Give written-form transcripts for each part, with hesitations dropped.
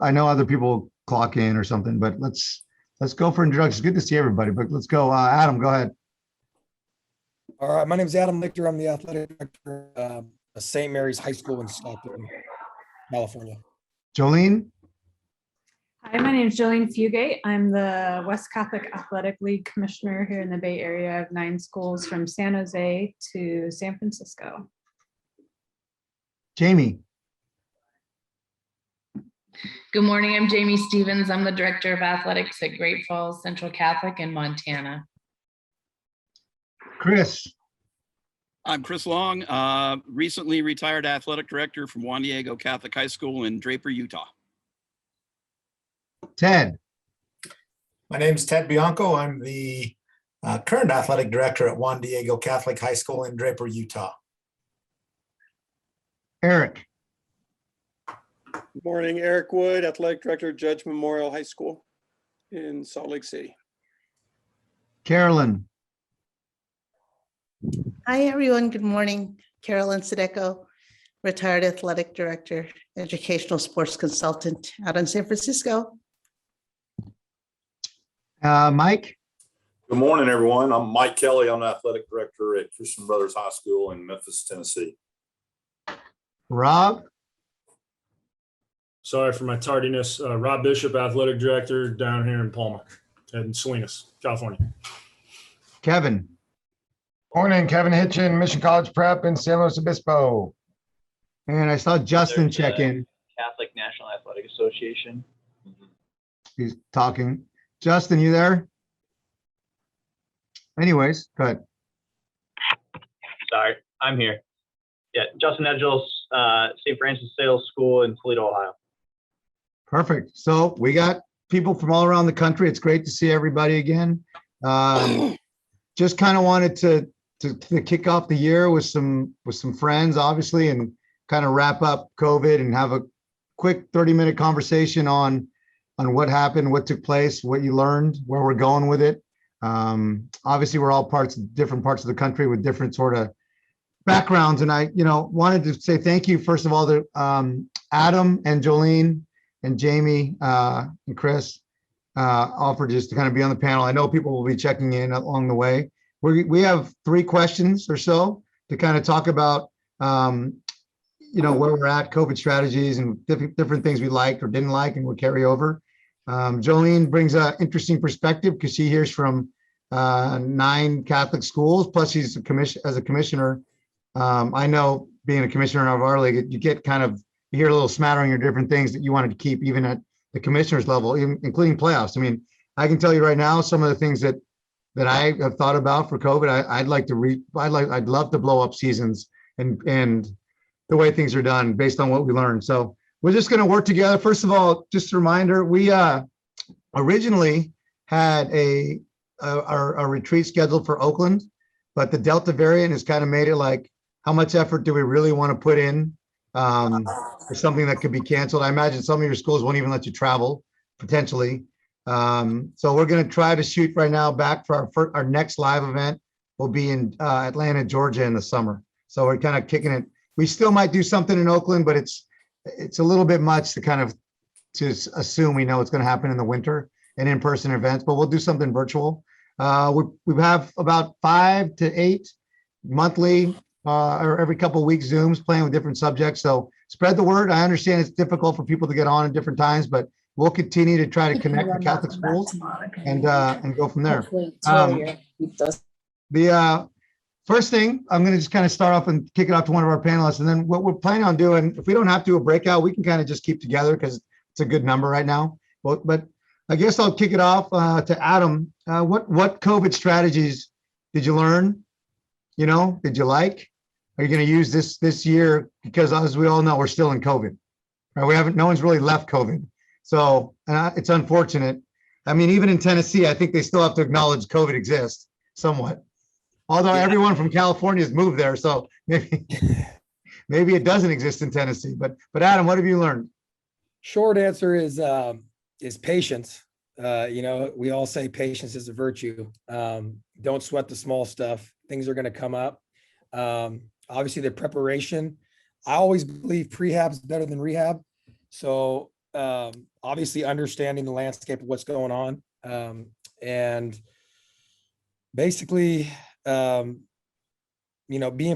I know other people clock in or something, but let's go for introductions. Good to see everybody, but let's go. Adam, go ahead. All right, my name is Adam Lichter. I'm the athletic director of St. Mary's High School in Stockton, California. Jolene? Hi, my name is Jolene Fugate. I'm the West Catholic Athletic League Commissioner here in the Bay Area. I have 9 schools from San Jose to San Francisco. Jamie? Good morning, I'm Jamie Stevens. I'm the Director of Athletics at Great Falls Central Catholic in Montana. Chris? I'm Chris Long, recently retired athletic director from Juan Diego Catholic High School in Draper, Utah. Ted? My name is Ted Bianco. I'm the current athletic director at Juan Diego Catholic High School in Draper, Utah. Eric? Good morning, Eric Wood, athletic director, Judge Memorial High School in Salt Lake City. Carolyn? Hi, everyone. Good morning. Carolyn Sadeko, retired athletic director, educational sports consultant out in San Francisco. Mike? Good morning, everyone. I'm Mike Kelly. I'm the athletic director at Christian Brothers High School in Memphis, Tennessee. Rob? Sorry for my tardiness. Rob Bishop, athletic director down here in Palma and Salinas, California. Kevin? Morning, Kevin Hitchin, Mission College Prep in San Luis Obispo. And I saw Justin check in. Catholic National Athletic Association. He's talking. Justin, you there? Anyways, go ahead. Sorry, I'm here. Yeah, Justin Edgels, St. Francis Sales School in Toledo, Ohio. Perfect. So we got people from all around the country. It's great to see everybody again. Just kind of wanted to kick off the year with some friends, obviously, and kind of wrap up COVID and have a quick 30-minute conversation on what happened, what took place, what you learned, where we're going with it. Obviously, we're all different parts of the country with different sort of backgrounds, and I, wanted to say thank you first of all to Adam and Jolene and Jamie and Chris offered just to kind of be on the panel. I know people will be checking in along the way. We have 3 questions or so to kind of talk about, where we're at, COVID strategies and different things we liked or didn't like and will carry over. Jolene brings an interesting perspective because she hears from 9 Catholic schools, plus she's as a commissioner. I know being a commissioner of our league, you get you hear a little smattering of different things that you wanted to keep even at the commissioner's level, including playoffs. I mean, I can tell you right now, some of the things that I have thought about for COVID, I'd love to blow up seasons and the way things are done based on what we learned. So we're just going to work together. First of all, just a reminder, we originally had a retreat scheduled for Oakland, but the Delta variant has kind of made it like, how much effort do we really want to put in for something that could be canceled? I imagine some of your schools won't even let you travel potentially. So we're going to try to shoot right now back for our next live event. Will be in Atlanta, Georgia in the summer. So we're kind of kicking it. We still might do something in Oakland, but it's a little bit much to assume we know it's going to happen in the winter and in-person events, but we'll do something virtual. We have about 5 to 8 monthly or every couple of weeks Zooms playing with different subjects. So spread the word. I understand it's difficult for people to get on at different times, but we'll continue to try to connect the Catholic schools and go from there. The first thing, I'm going to just kind of start off and kick it off to one of our panelists. And then what we're planning on doing, if we don't have to do a breakout, we can kind of just keep together because it's a good number right now. But I guess I'll kick it off to Adam. What COVID strategies did you learn? Did you like? Are you going to use this year? Because as we all know, we're still in COVID, right? No one's really left COVID. So it's unfortunate. I mean, even in Tennessee, I think they still have to acknowledge COVID exists somewhat. Although everyone from California has moved there, so maybe it doesn't exist in Tennessee. But Adam, what have you learned? Short answer is patience. We all say patience is a virtue. Don't sweat the small stuff. Things are going to come up. Obviously, the preparation. I always believe prehab is better than rehab. So obviously understanding the landscape of what's going on. And basically, being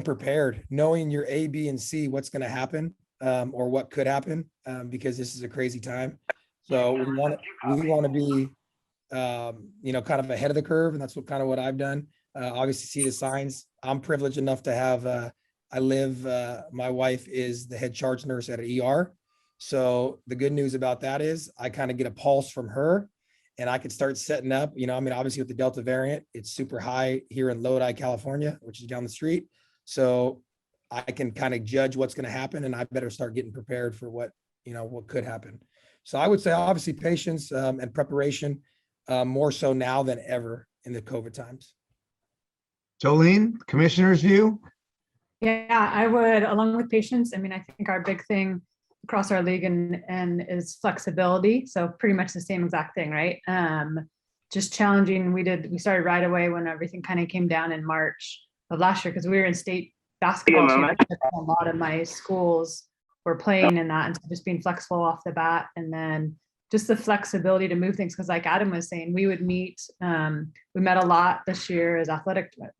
prepared, knowing your A, B, and C, what's going to happen, or what could happen, because this is a crazy time. So we want to be, kind of ahead of the curve. And that's what I've done. Obviously see the signs. I'm privileged enough to have, my wife is the head charge nurse at an ER. So the good news about that is I kind of get a pulse from her and I could start setting up, obviously with the Delta variant, it's super high here in Lodi, California, which is down the street. So I can kind of judge what's going to happen and I better start getting prepared for what could happen. So I would say obviously patience and preparation, more so now than ever in the COVID times. Jolene, commissioner's view? Yeah, I would, along with patience. I think our big thing across our league and is flexibility. So pretty much the same exact thing, right? Just challenging. We started right away when everything kind of came down in March of last year, because we were in state basketball. A lot of my schools were playing in that, and so just being flexible off the bat, and then just the flexibility to move things. Because like Adam was saying, we would meet. We met a lot this year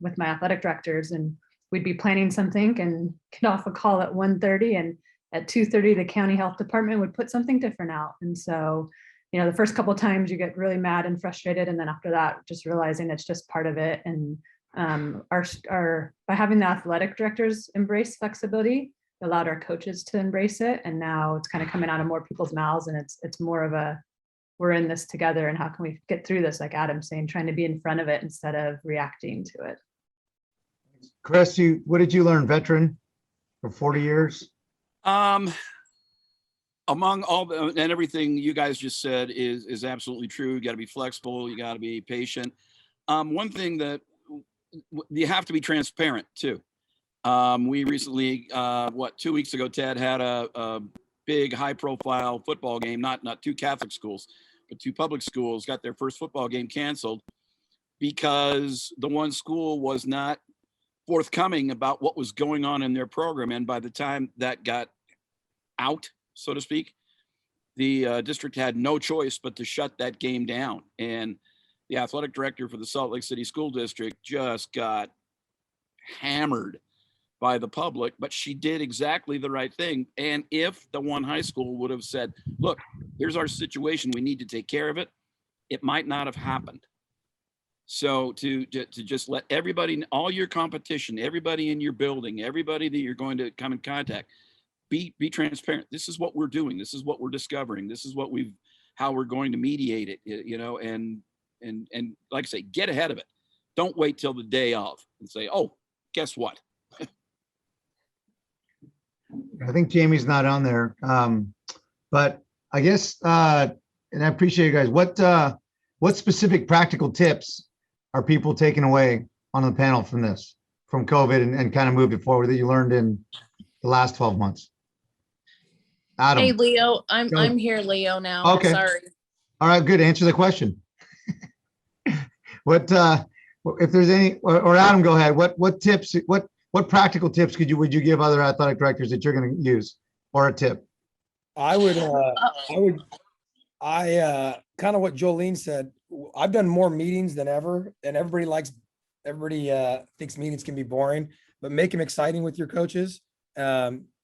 with my athletic directors, and we'd be planning something and get off a call at 1:30, and at 2:30, the county health department would put something different out. And so, the first couple of times you get really mad and frustrated. And then after that, just realizing it's just part of it. And by having the athletic directors embrace flexibility, it allowed our coaches to embrace it. And now it's kind of coming out of more people's mouths. And it's more of we're in this together. And how can we get through this? Like Adam's saying, trying to be in front of it instead of reacting to it. Chris, what did you learn, veteran for 40 years? Among all and everything you guys just said is absolutely true. You got to be flexible. You got to be patient. One thing that you have to be transparent too. We recently, 2 weeks ago, Ted had a big high-profile football game. Not two Catholic schools, but two public schools got their first football game canceled because the one school was not forthcoming about what was going on in their program. And by the time that got out, so to speak, the district had no choice but to shut that game down. And the athletic director for the Salt Lake City School District just got hammered by the public, but she did exactly the right thing. And if the one high school would have said, look, here's our situation, we need to take care of it, it might not have happened. So to just let everybody, all your competition, everybody in your building, everybody that you're going to come in contact, be transparent. This is what we're doing. This is what we're discovering. This is how we're going to mediate it, and like I say, get ahead of it. Don't wait till the day of and say, oh, guess what? I think Jamie's not on there. But I guess, and I appreciate you guys. What specific practical tips are people taking away on the panel from COVID and kind of moved it forward that you learned in the last 12 months? Adam. Hey, Leo, Go. I'm here, Leo, now. Okay. Sorry. All right, good. Answer the question. What, if there's any, or Adam, go ahead. What tips, what practical tips would you give other athletic directors that you're going to use, or a tip? I kind of what Jolene said. I've done more meetings than ever, and everybody thinks meetings can be boring, but make them exciting with your coaches.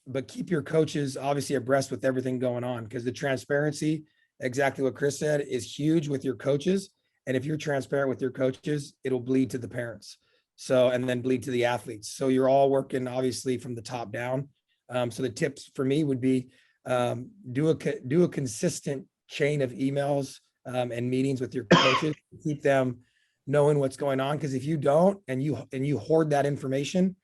But keep your coaches obviously abreast with everything going on, because the transparency, exactly what Chris said, is huge with your coaches. And if you're transparent with your coaches, it'll bleed to the parents. So, and then bleed to the athletes. So you're all working obviously from the top down. So the tips for me would be, do a consistent chain of emails and meetings with your coaches, keep them knowing what's going on. Because if you don't, and you hoard that information,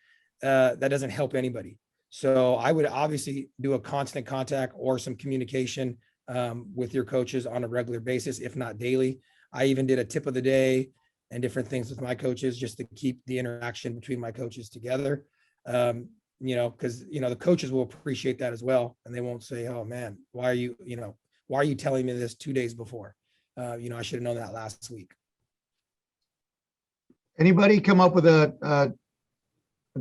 that doesn't help anybody. So I would obviously do a constant contact or some communication with your coaches on a regular basis, if not daily. I even did a tip of the day and different things with my coaches just to keep the interaction between my coaches together. Because the coaches will appreciate that as well, and they won't say, "Oh man, why are you telling me this 2 days before? I should have known that last week." Anybody come up with a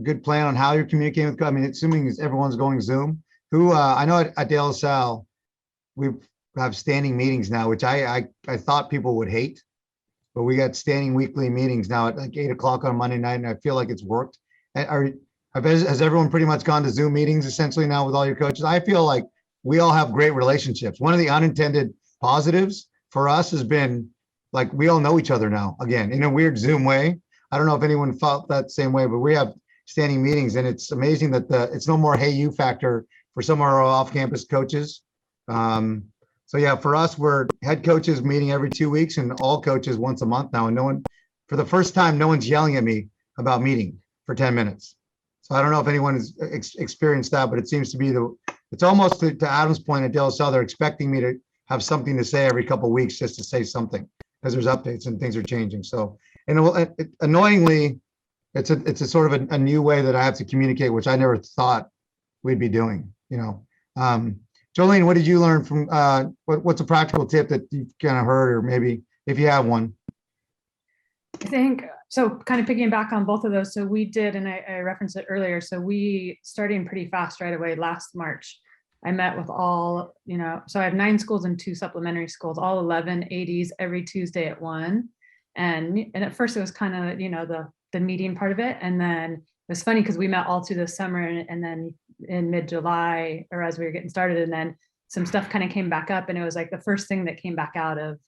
good plan on how you're communicating with? I mean, assuming everyone's going Zoom. Who I know at De La Salle, have standing meetings now, which I thought people would hate. But we got standing weekly meetings now at like 8 o'clock on Monday night, and I feel like it's worked. Has everyone pretty much gone to Zoom meetings essentially now with all your coaches? I feel like we all have great relationships. One of the unintended positives for us has been like we all know each other now, again, in a weird Zoom way. I don't know if anyone felt that same way, but we have standing meetings, and it's amazing that it's no more hey you factor for some of our off-campus coaches. So yeah, for us, we're head coaches meeting every 2 weeks and all coaches once a month now. And no one, for the first time, no one's yelling at me about meeting for 10 minutes. So I don't know if anyone has experienced that, but it seems to be it's almost to Adam's point at De La Salle, they're expecting me to have something to say every couple of weeks just to say something because there's updates and things are changing. So, and annoyingly, it's a sort of a new way that I have to communicate, which I never thought we'd be doing, Jolene, what did you learn from, what's a practical tip that you've kind of heard, or maybe if you have one? I think, so kind of picking back on both of those. So we did, and I referenced it earlier. So we starting pretty fast right away last March. I met with all, so I have 9 schools and 2 supplementary schools, all 11 ADs every Tuesday at 1. And at first it was kind of, the meeting part of it. And then it was funny because we met all through the summer, and then in mid-July, or as we were getting started, and then some stuff kind of came back up, and it was like the first thing that came back out of,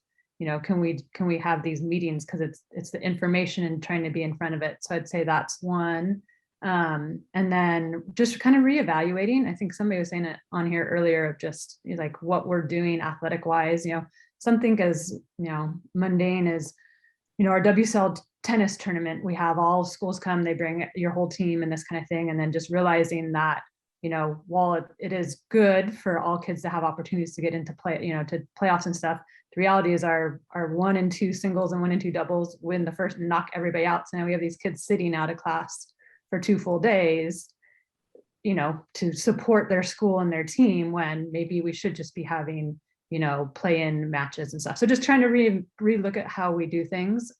can we have these meetings, because it's the information and trying to be in front of it. So I'd say that's one. And then just kind of reevaluating. I think somebody was saying it on here earlier of just like what we're doing athletic wise, something as mundane as our WSL tennis tournament. We have all schools come, they bring your whole team and this kind of thing, and then just realizing that while it is good for all kids to have opportunities to get into play, to playoffs and stuff, the reality is our 1 and 2 singles and 1 and 2 doubles win the first and knock everybody out. So now we have these kids sitting out of class for 2 full days, to support their school and their team, when maybe we should just be having, play-in matches and stuff. So just trying to re-look at how we do things.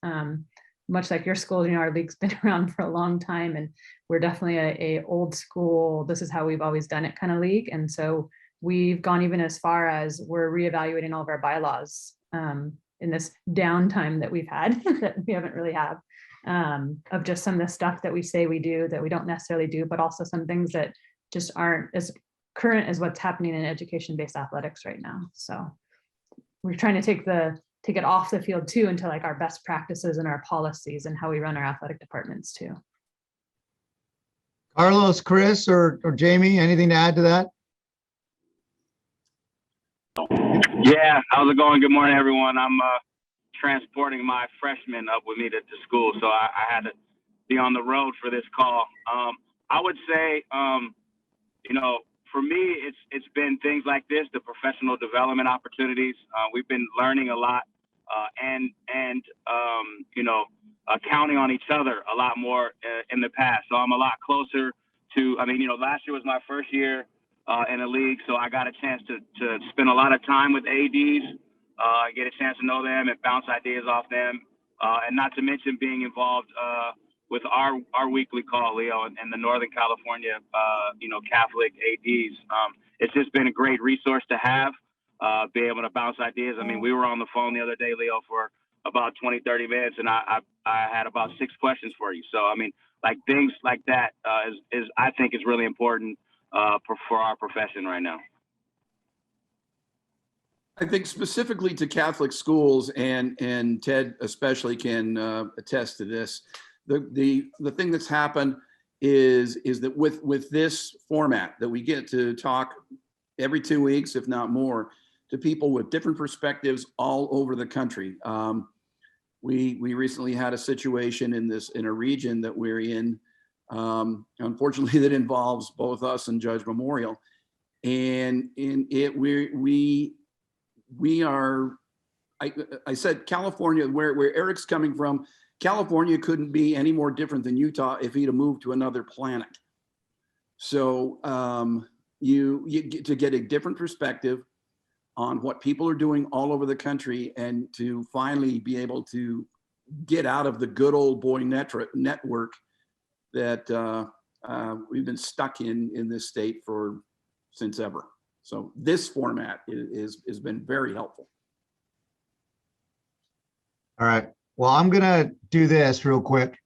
Much like your school, our league's been around for a long time, and we're definitely a old school, this is how we've always done it kind of league. And so we've gone even as far as we're reevaluating all of our bylaws in this downtime that we've had that we haven't really had, of just some of the stuff that we say we do that we don't necessarily do, but also some things that just aren't as current as what's happening in education-based athletics right now. So we're trying to take it off the field too, into like our best practices and our policies and how we run our athletic departments too. Carlos, Chris, or Jamie, anything to add to that? Yeah, how's it going? Good morning, everyone. I'm transporting my freshmen up with me to school, so I had to be on the road for this call. I would say, for me, it's been things like this, the professional development opportunities. We've been learning a lot, and counting on each other a lot more in the past. So I'm a lot closer to, last year was my first year in the league, so I got a chance to spend a lot of time with ADs, get a chance to know them and bounce ideas off them, and not to mention being involved with our weekly call, Leo, and the Northern California, Catholic ADs. It's just been a great resource to have, be able to bounce ideas. We were on the phone the other day, Leo, for about 20-30 minutes, and I had about 6 questions for you. So things like that is I think is really important for our profession right now. I think specifically to Catholic schools, and Ted especially can attest to this. The thing that's happened is that with this format that we get to talk every 2 weeks, if not more, to people with different perspectives all over the country. We recently had a situation in a region that we're in, unfortunately, that involves both us and Judge Memorial, and we are. I said California, where Eric's coming from. California couldn't be any more different than Utah if he'd have moved to another planet. So you get to get a different perspective on what people are doing all over the country, and to finally be able to get out of the good old boy network that we've been stuck in this state since ever. So this format has been very helpful. All right. Well, I'm gonna do this real quick.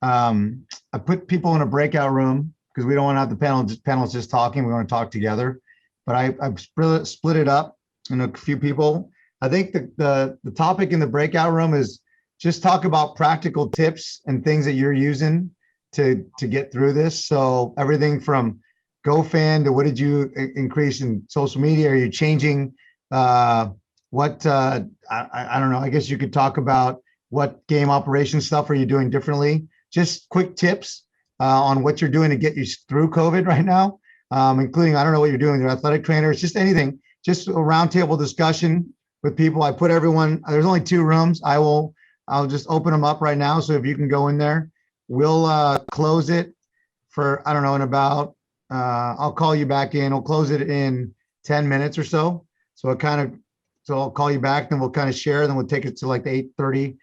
I put people in a breakout room because we don't want to have the panels just talking. We want to talk together. But I've split it up in a few people. I think the topic in the breakout room is just talk about practical tips and things that you're using to get through this. So everything from GoFan to what did you increase in social media? Are you changing I don't know. I guess you could talk about what game operation stuff are you doing differently? Just quick tips on what you're doing to get you through COVID right now, including, I don't know what you're doing with your athletic trainers, just anything, just a roundtable discussion with people. I put everyone, there's only 2 rooms. I'll just open them up right now. So if you can go in there, we'll close it for, I don't know, in about, I'll call you back in. We'll close it in 10 minutes or so. So I'll call you back, then we'll kind of share, then we'll take it to like the 8:30,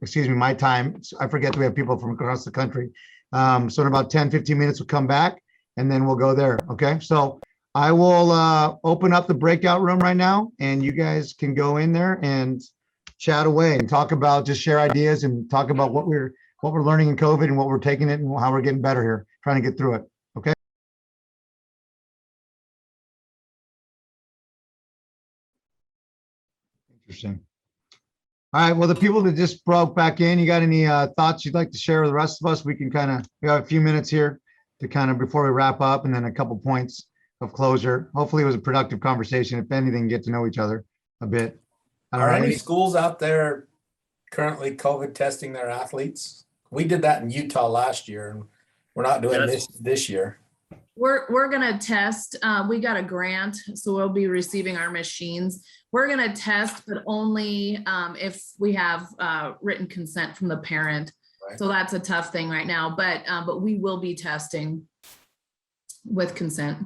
excuse me, my time. I forget that we have people from across the country. So in about 10, 15 minutes, we'll come back and then we'll go there. Okay. So I will open up the breakout room right now and you guys can go in there and chat away and talk about, just share ideas and talk about what we're learning in COVID and what we're taking it and how we're getting better here, trying to get through it. Okay. Interesting. All right. Well, the people that just broke back in, you got any thoughts you'd like to share with the rest of us? We can we have a few minutes here to before we wrap up, and then a couple points of closure. Hopefully it was a productive conversation. If anything, get to know each other a bit. Are any schools out there currently COVID testing their athletes? We did that in Utah last year, and we're not doing this year. We're gonna test. We got a grant, so we'll be receiving our machines. We're gonna test, but only if we have written consent from the parent. Right. So that's a tough thing right now, but we will be testing with consent.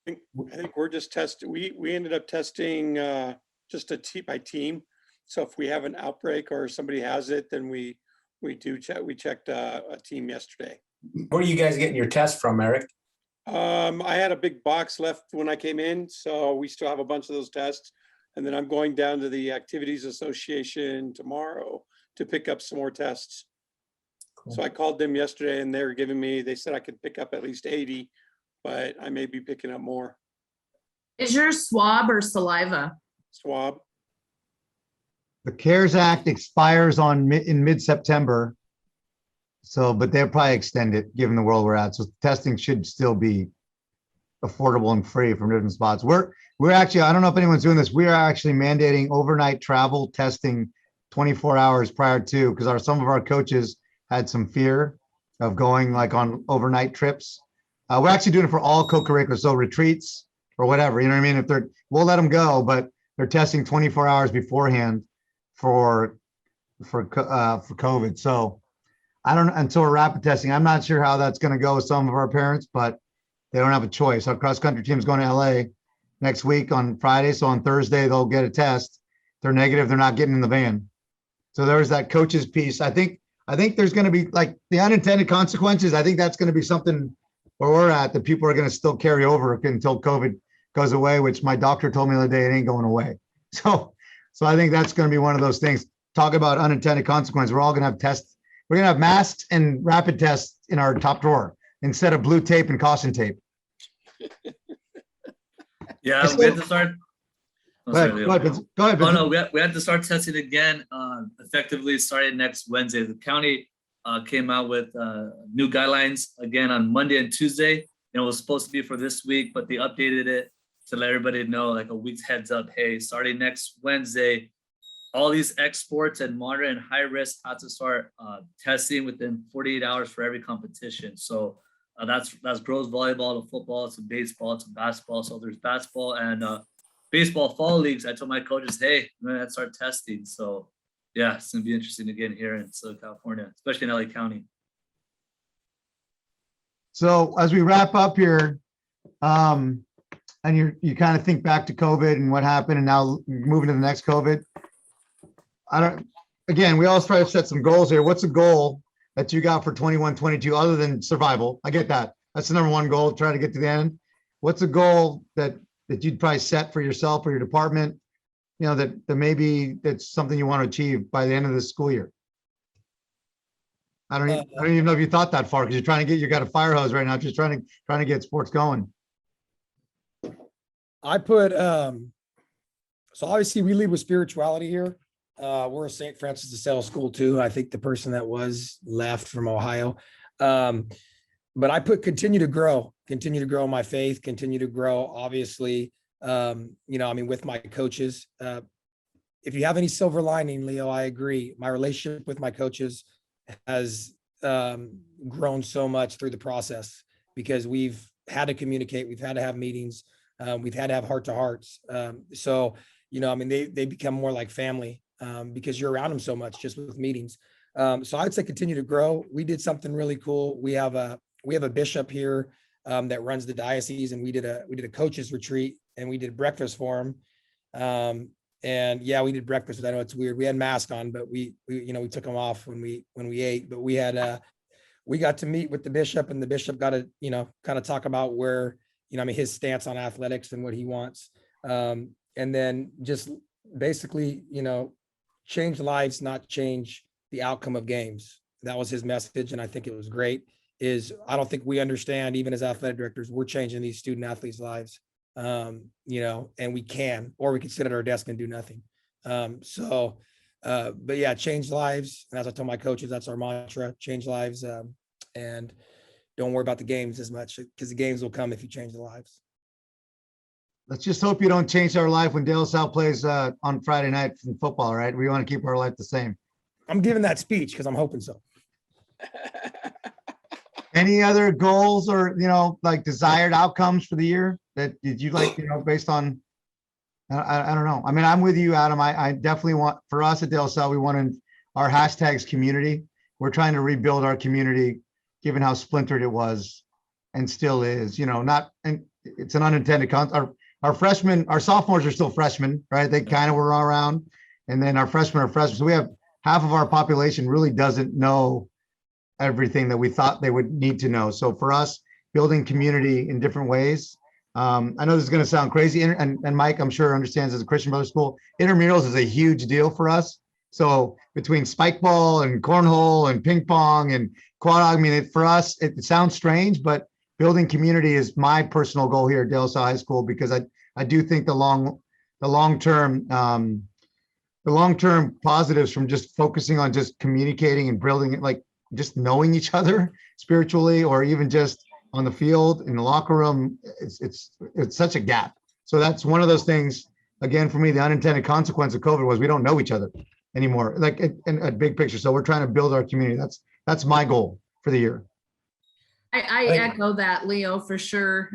I think we're just testing. We ended up testing just by team. So if we have an outbreak or somebody has it, then we do check. We checked a team yesterday. Where are you guys getting your test from, Eric? I had a big box left when I came in, so we still have a bunch of those tests. And then I'm going down to the Activities Association tomorrow to pick up some more tests. Cool. So I called them yesterday and they said I could pick up at least 80, but I may be picking up more. Is yours swab or saliva? Swab. The CARES Act expires in mid-September. So, but they'll probably extend it given the world we're at. So testing should still be affordable and free from different spots. We're actually, I don't know if anyone's doing this. We are actually mandating overnight travel testing 24 hours prior to, because some of our coaches had some fear of going like on overnight trips. We're actually doing it for all co-curriculars, so retreats or whatever, you know what I mean? We'll let them go, but they're testing 24 hours beforehand for COVID. So I don't know, until we're rapid testing, I'm not sure how that's going to go with some of our parents, but they don't have a choice. Our cross country team's going to LA next week on Friday. So on Thursday, they'll get a test. If they're negative, they're not getting in the van. So there's that coaches piece. I think there's going to be like the unintended consequences. I think that's going to be something where we're at that people are going to still carry over until COVID goes away, which my doctor told me the other day, it ain't going away. So I think that's going to be one of those things. Talk about unintended consequences. We're all going to have tests. We're going to have masks and rapid tests in our top drawer instead of blue tape and caution tape. Yeah, we had to start. Go ahead. Oh no, we had to start testing again. Effectively starting next Wednesday. The county came out with new guidelines again on Monday and Tuesday. It was supposed to be for this week, but they updated it to let everybody know like a week's heads up. Hey, starting next Wednesday, all these exports and moderate and high risk had to start testing within 48 hours for every competition. So that's girls volleyball to football to baseball to basketball. So there's basketball and baseball fall leagues. I told my coaches, hey, we're gonna start testing. So yeah, it's gonna be interesting again here in Southern California, especially in LA County. So as we wrap up here, and you kind of think back to COVID and what happened, and now moving to the next COVID. We always try to set some goals here. What's a goal that you got for 21, 22, other than survival? I get that. That's the number one goal, try to get to the end. What's a goal that that you'd probably set for yourself or your department, you know, that maybe that's something you want to achieve by the end of this school year? I don't even know if you thought that far, because you're trying to get, you got a fire hose right now, just trying to get sports going. I put, so obviously we lead with spirituality here. We're a St. Francis de Sales school too. I think the person that was left from Ohio. But I put continue to grow my faith, continue to grow, obviously, you know, I mean, with my coaches. If you have any silver lining, Leo, I agree. My relationship with my coaches has grown so much through the process, because we've had to communicate, we've had to have meetings, we've had to have heart to hearts. So, you know, I mean, they become more like family, because you're around them so much just with meetings. So I'd say continue to grow. We did something really cool. We have a bishop here that runs the diocese, and we did a coaches retreat, and we did breakfast for him. And yeah, we did breakfast. I know it's weird. We had masks on, but we you know, we took them off when we ate. But we got to meet with the bishop, and the bishop got to, you know, kind of talk about where, you know, I mean, his stance on athletics and what he wants. And then just basically, you know, change lives, not change the outcome of games. That was his message, and I think it was great. I don't think we understand, even as athletic directors, we're changing these student athletes' lives. You know, and we can, or we can sit at our desk and do nothing. But yeah, change lives. And as I told my coaches, that's our mantra: change lives. And don't worry about the games as much, because the games will come if you change the lives. Let's just hope you don't change our life when De La Salle plays on Friday night in football, right? We want to keep our life the same. I'm giving that speech because I'm hoping so. Any other goals or, you know, like desired outcomes for the year that did you like, you know, based on, I don't know. I mean, I'm with you, Adam. I definitely want, for us at De La Salle, we wanted our hashtags community. We're trying to rebuild our community, given how splintered it was and still is, you know, not, and it's an unintended our freshmen, our sophomores are still freshmen, right? They kind of were around, and then our freshmen are freshmen. So we have half of our population really doesn't know everything that we thought they would need to know. So for us, building community in different ways. I know this is going to sound crazy, and Mike, I'm sure understands, as a Christian Brothers school, intramurals is a huge deal for us. So between spike ball and cornhole and ping pong and quad, I mean, for us, it sounds strange, but building community is my personal goal here at De La Salle High School, because I do think the long-term positives from just focusing on just communicating and building it, like just knowing each other spiritually, or even just on the field, in the locker room, it's such a gap. So that's one of those things, again, for me, the unintended consequence of COVID was we don't know each other anymore, like in a big picture. So we're trying to build our community. That's my goal for the year. I echo that, Leo, for sure.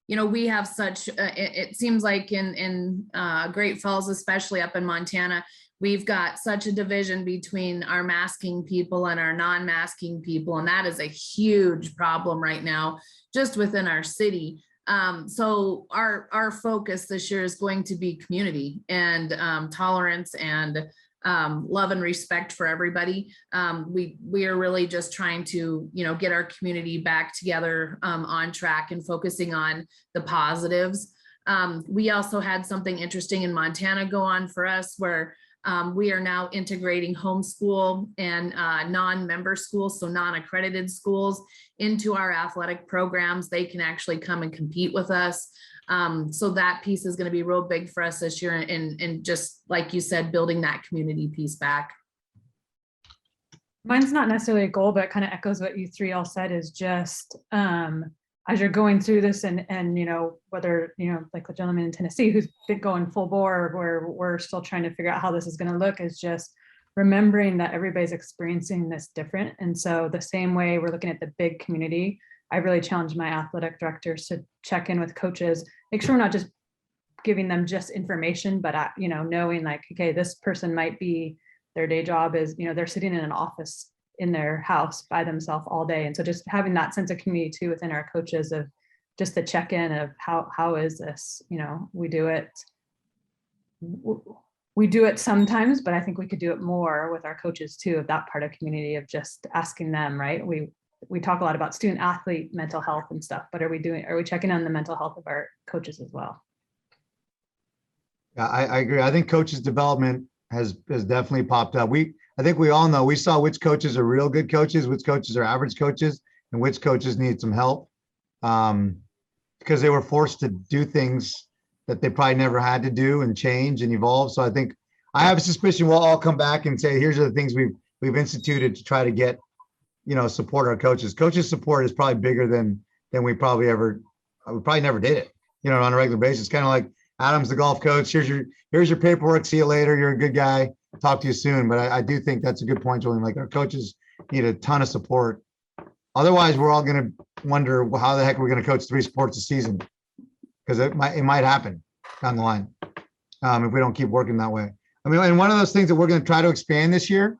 You know, we have such, it seems like in Great Falls, especially up in Montana, we've got such a division between our masking people and our non-masking people. And that is a huge problem right now, just within our city. So our focus this year is going to be community and tolerance and love and respect for everybody. We are really just trying to, you know, get our community back together on track and focusing on the positives. We also had something interesting in Montana go on for us, where we are now integrating homeschool and non-member schools, so non-accredited schools, into our athletic programs. They can actually come and compete with us. So that piece is going to be real big for us this year, and just like you said, building that community piece back. Mine's not necessarily a goal, but it kind of echoes what you three all said, is just as you're going through this, and you know, whether, you know, like the gentleman in Tennessee who's been going full bore, where we're still trying to figure out how this is going to look, is just remembering that everybody's experiencing this different. And so the same way we're looking at the big community, I really challenge my athletic directors to check in with coaches, make sure we're not just giving them just information, but you know, knowing like, okay, this person might be, their day job is, you know, they're sitting in an office in their house by themselves all day. And so just having that sense of community too within our coaches, of just the check-in of how is this, you know, we do it sometimes, but I think we could do it more with our coaches too, of that part of community, of just asking them, right? we talk a lot about student athlete mental health and stuff, but are we checking on the mental health of our coaches as well? Yeah, I agree. I think coaches development has definitely popped up. I think we all know, we saw which coaches are real good coaches, which coaches are average coaches, and which coaches need some help. Because they were forced to do things that they probably never had to do and change and evolve. So I think I have a suspicion we'll all come back and say, here's the things we've instituted to try to get, support our coaches. Coaches support is probably bigger than we probably never did it, on a regular basis. Kind of like Adam's the golf coach. Here's your paperwork. See you later. You're a good guy. Talk to you soon. But I do think that's a good point, Julian. Like, our coaches need a ton of support. Otherwise, we're all going to wonder how the heck we're going to coach 3 sports a season, because it might happen down the line if we don't keep working that way. I mean, and one of those things that we're going to try to expand this year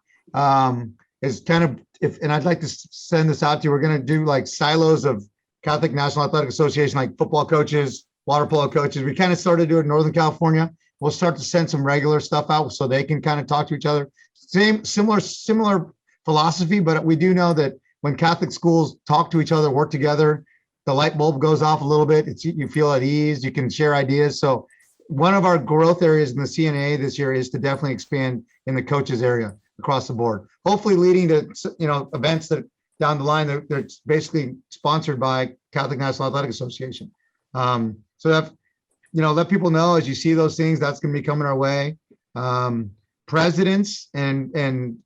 is kind of, and I'd like to send this out to you. We're going to do like silos of Catholic National Athletic Association, like football coaches, water polo coaches. We kind of started doing it in Northern California. We'll start to send some regular stuff out so they can kind of talk to each other. Similar philosophy, but we do know that when Catholic schools talk to each other, work together, the light bulb goes off a little bit. You feel at ease. You can share ideas. So one of our growth areas in the CNAA this year is to definitely expand in the coaches area across the board. Hopefully leading to events that down the line they're basically sponsored by Catholic National Athletic Association. So that let people know as you see those things, that's going to be coming our way. Presidents and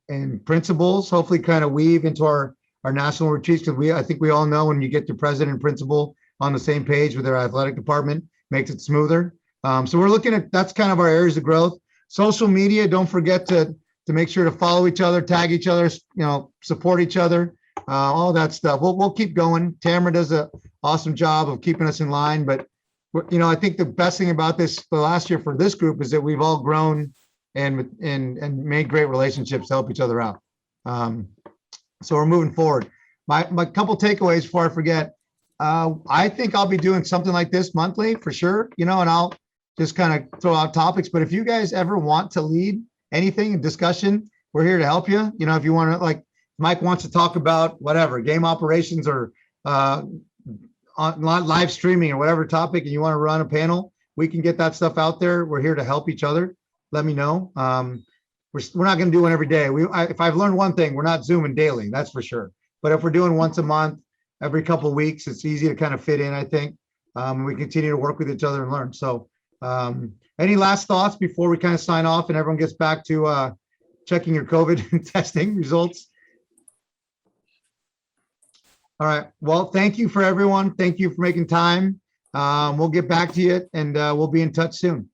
principals hopefully kind of weave into our national retreats, because I think we all know when you get the president and principal on the same page with their athletic department, makes it smoother. So we're looking at, that's kind of our areas of growth. Social media, don't forget to make sure to follow each other, tag each other, support each other, all that stuff. We'll keep going. Tamara does an awesome job of keeping us in line, but I think the best thing about this for last year for this group is that we've all grown and made great relationships to help each other out. So we're moving forward. My couple takeaways before I forget. I think I'll be doing something like this monthly for sure, and I'll just kind of throw out topics. But if you guys ever want to lead anything in discussion, we're here to help you. If you want to, like Mike wants to talk about whatever, game operations or on live streaming or whatever topic, and you want to run a panel, we can get that stuff out there. We're here to help each other. Let me know. We're not going to do one every day. If I've learned one thing, we're not Zooming daily, that's for sure. But if we're doing once a month, every couple of weeks, it's easy to kind of fit in, I think. We continue to work with each other and learn. So any last thoughts before we kind of sign off and everyone gets back to checking your COVID testing results? All right. Well, thank you for everyone. Thank you for making time. We'll get back to you and we'll be in touch soon.